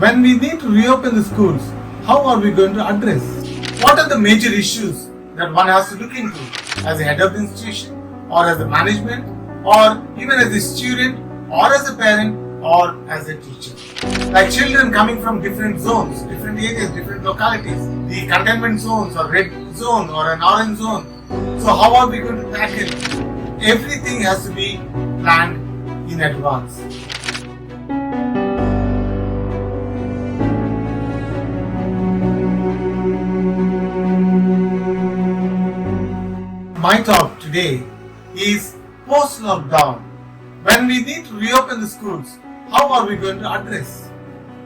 When we need to reopen the schools, how are we going to address? What are the major issues that one has to look into as a head of the institution, or as a management, or even as a student, or as a parent, or as a teacher? Like children coming from different zones, different areas, different localities, the containment zones, or red zone, or an orange zone. So how are we going to tackle? Everything has to be planned in advance. My talk today is post-lockdown. When we need to reopen the schools, how are we going to address?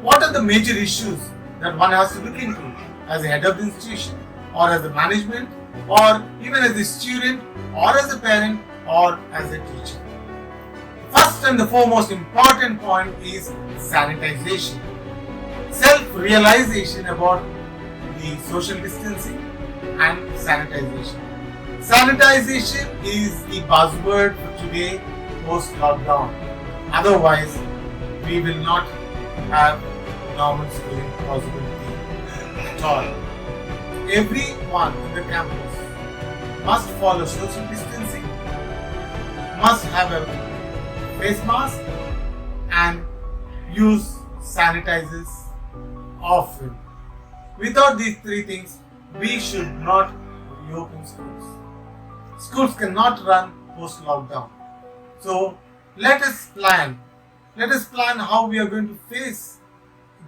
What are the major issues that one has to look into as a head of the institution, or as a management, or even as a student, or as a parent, or as a teacher? First and the foremost important point is sanitization. Self-realization about the social distancing and sanitization. Sanitization is the buzzword for today post-lockdown. Otherwise, we will not have normal schooling possibility at all. Everyone in the campus must follow social distancing, must have a face mask, and use sanitizers often. Without these three things, we should not reopen schools. Schools cannot run post-lockdown. So let us plan. Let us plan how we are going to face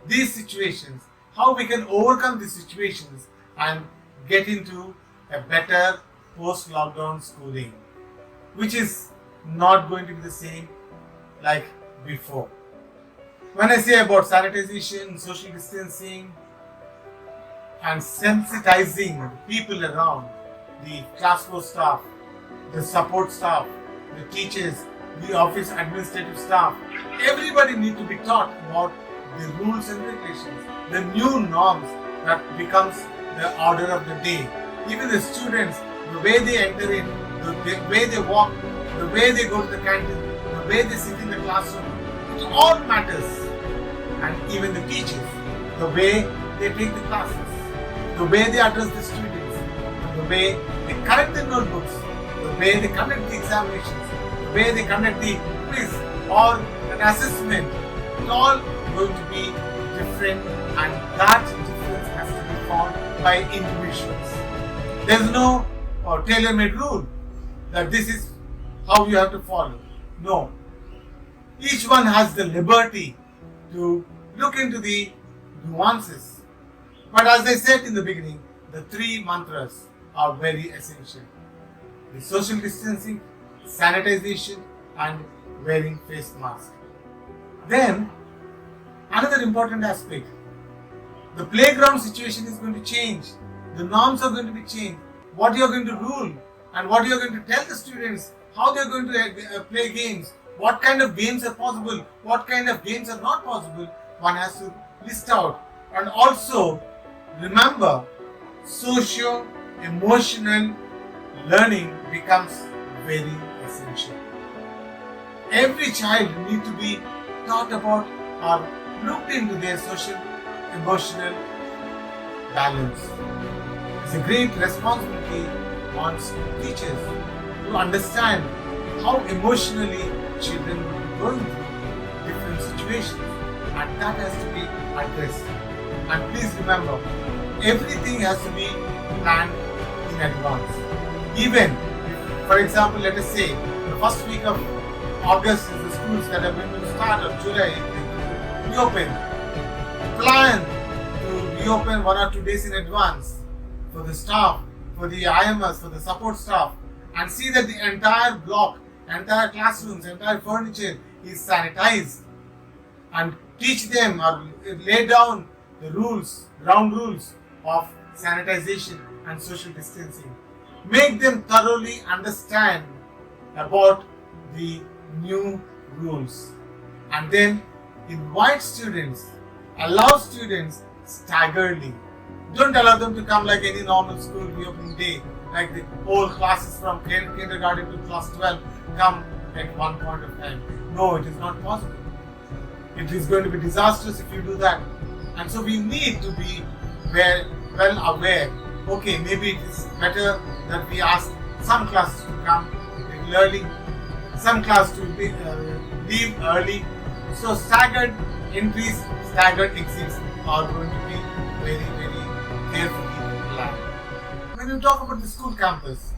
these situations, how we can overcome these situations and get into a better post-lockdown schooling, which is not going to be the same like before. When I say about sanitization, social distancing, and sensitizing people around, the classroom staff, the support staff, the teachers, the office administrative staff, everybody needs to be taught about the rules and regulations, the new norms that becomes the order of the day. Even the students, the way they enter in, the way they walk, the way they go to the canteen, the way they sit in the classroom, it all matters. And even the teachers, the way they take the classes, the way they address the students, the way they correct the notebooks, the way they conduct the examinations, the way they conduct the quiz or an assessment, it's all going to be different, and that difference has to be found by individuals. There is no tailor-made rule that this is how you have to follow. No. Each one has the liberty to look into the nuances. But as I said in the beginning, the three mantras are very essential. The social distancing, sanitization, and wearing face mask. Then, another important aspect, the playground situation is going to change. The norms are going to be changed. What you are going to rule and what you are going to tell the students, how they are going to play games, what kind of games are possible, what kind of games are not possible, one has to list out. And also, remember, socio-emotional learning becomes very essential. Every child needs to be taught about or looked into their social emotional balance. It's a great responsibility on teachers to understand how emotionally children will be going through different situations, and that has to be addressed. And please remember, everything has to be planned in advance. Even if, for example, let us say the first week of August is the schools that are going to start, or July, reopen. Plan to reopen 1 or 2 days in advance for the staff, for the IMS, for the support staff, and see that the entire block, entire classrooms, entire furniture is sanitized, and teach them or lay down the rules, ground rules of sanitization and social distancing. Make them thoroughly understand about the new rules, and then invite students, allow students staggeredly. Don't allow them to come like any normal school reopening day, like the whole classes from kindergarten to class 12 come at one point of time. No, it is not possible. It is going to be disastrous if you do that. And so we need to be well aware. Okay, maybe it is better that we ask some classes to come regularly, some class to leave early. So staggered entries, staggered exits are going to be very carefully planned. When you talk about the school campus,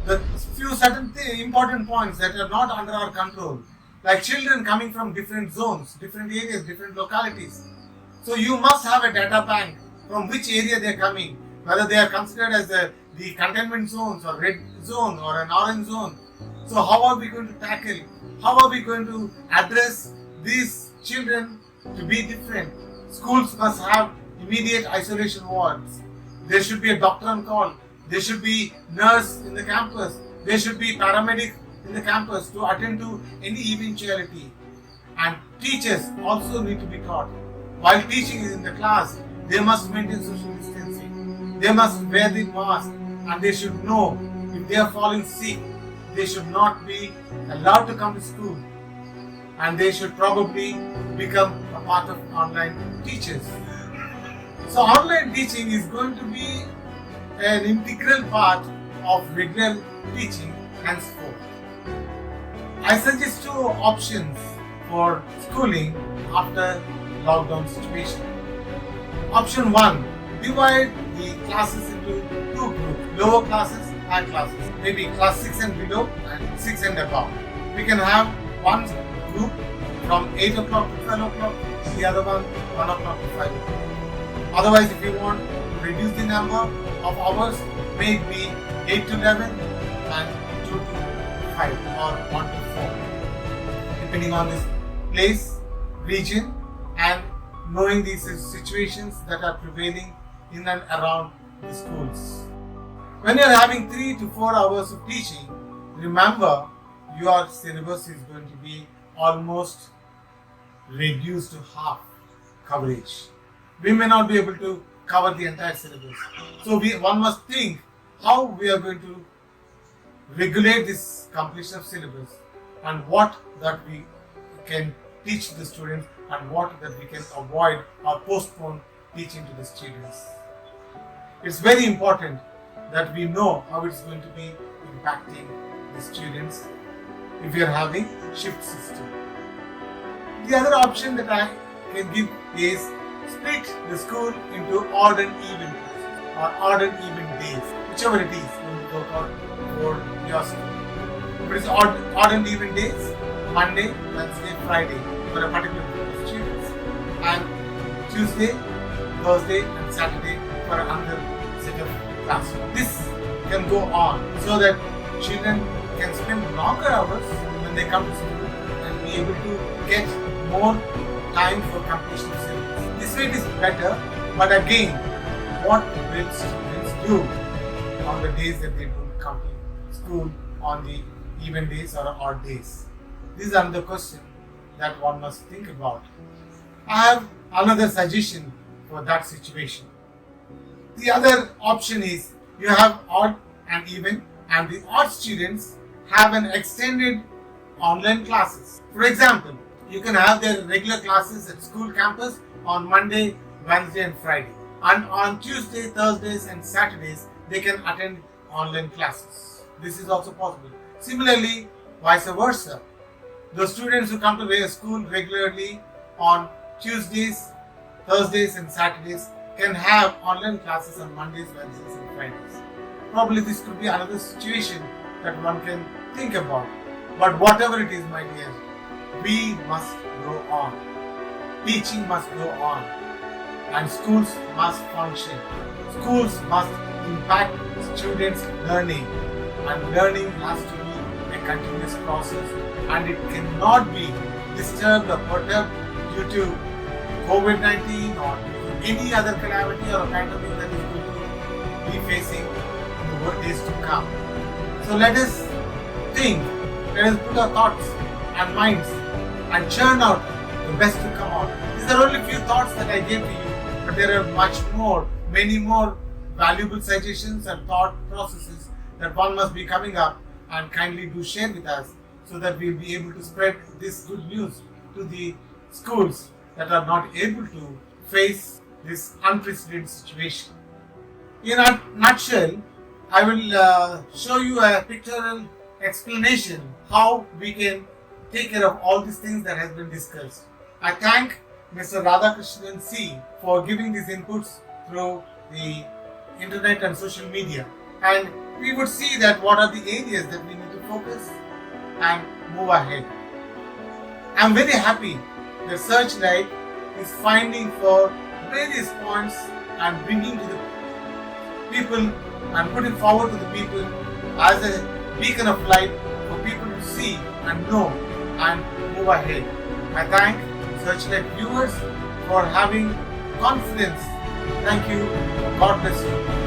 the few certain important points that are not under our control, like children coming from different zones, different areas, different localities. So you must have a data bank from which area they are coming, whether they are considered as the containment zones or red zone or an orange zone. So how are we going to tackle, how are we going to address these children to be different? Schools must have immediate isolation wards. There should be a doctor on call. There should be nurse in the campus. There should be paramedic in the campus to attend to any eventuality. And teachers also need to be taught. While teaching in the class, they must maintain social distancing. They must wear the mask, and they should know if they are falling sick, they should not be allowed to come to school. And they should probably become a part of online teachers. So online teaching is going to be an integral part of regular teaching henceforth. I suggest two options for schooling after lockdown situation. Option 1, divide the classes into two groups, lower classes, high classes, maybe class 6 and below and 6 and above. We can have one group from 8 o'clock to 12 o'clock, the other one 1 o'clock to 5 o'clock. Otherwise, if you want to reduce the number of hours, may it be 8 to 11 and 2 to 5 or 1 to 4, depending on this place, region, and knowing these situations that are prevailing in and around the schools. When you are having 3 to 4 hours of teaching, remember your syllabus is going to be almost reduced to half coverage. We may not be able to cover the entire syllabus. So one must think how we are going to regulate this completion of syllabus and what that we can teach the students and what that we can avoid or postpone teaching to the students. It's very important that we know how it's going to be impacting the students if we are having shift system. The other option that I can give is split the school into odd and even classes or odd and even days, whichever it is going to work out for your school. If it is odd and even days, Monday, Wednesday, Friday for a particular group of students, and Tuesday, Thursday and Saturday for another set of classes. This can go on so that children can spend longer hours when they come to school and be able to get more time for completion of syllabus. This way it is better, but again, what will students do on the days that they don't come to school, on the even days or odd days? This is another question that one must think about. I have another suggestion for that situation. The other option is you have odd and even, and the odd students have an extended online classes. For example, you can have their regular classes at school campus on Monday, Wednesday and Friday. And on Tuesday, Thursdays and Saturdays, they can attend online classes. This is also possible. Similarly, vice versa. The students who come to their school regularly on Tuesdays, Thursdays and Saturdays can have online classes on Mondays, Wednesdays and Fridays. Probably this could be another situation that one can think about. But whatever it is, my dear, we must go on. Teaching must go on. And schools must function. Schools must impact students' learning. And learning has to be a continuous process. And it cannot be disturbed or perturbed due to COVID-19 or any other calamity or pandemic that is going to be facing in the days to come. So let us think, let us put our thoughts and minds and churn out the best to come out. These are only few thoughts that I gave to you, but there are much more, many more valuable suggestions and thought processes that one must be coming up, and kindly do share with us so that we will be able to spread this good news to the schools that are not able to face this unprecedented situation. In a nutshell, I will show you a pictorial explanation how we can take care of all these things that has been discussed. I thank Mr. Radhakrishnan C for giving these inputs through the internet and social media, and we would see that what are the areas that we need to focus and move ahead. I'm very happy that Searchlight is finding for various points and bringing to the people and putting forward to the people as a beacon of light for people to see and know and move ahead. I thank Searchlight viewers for having confidence. Thank you. God bless you.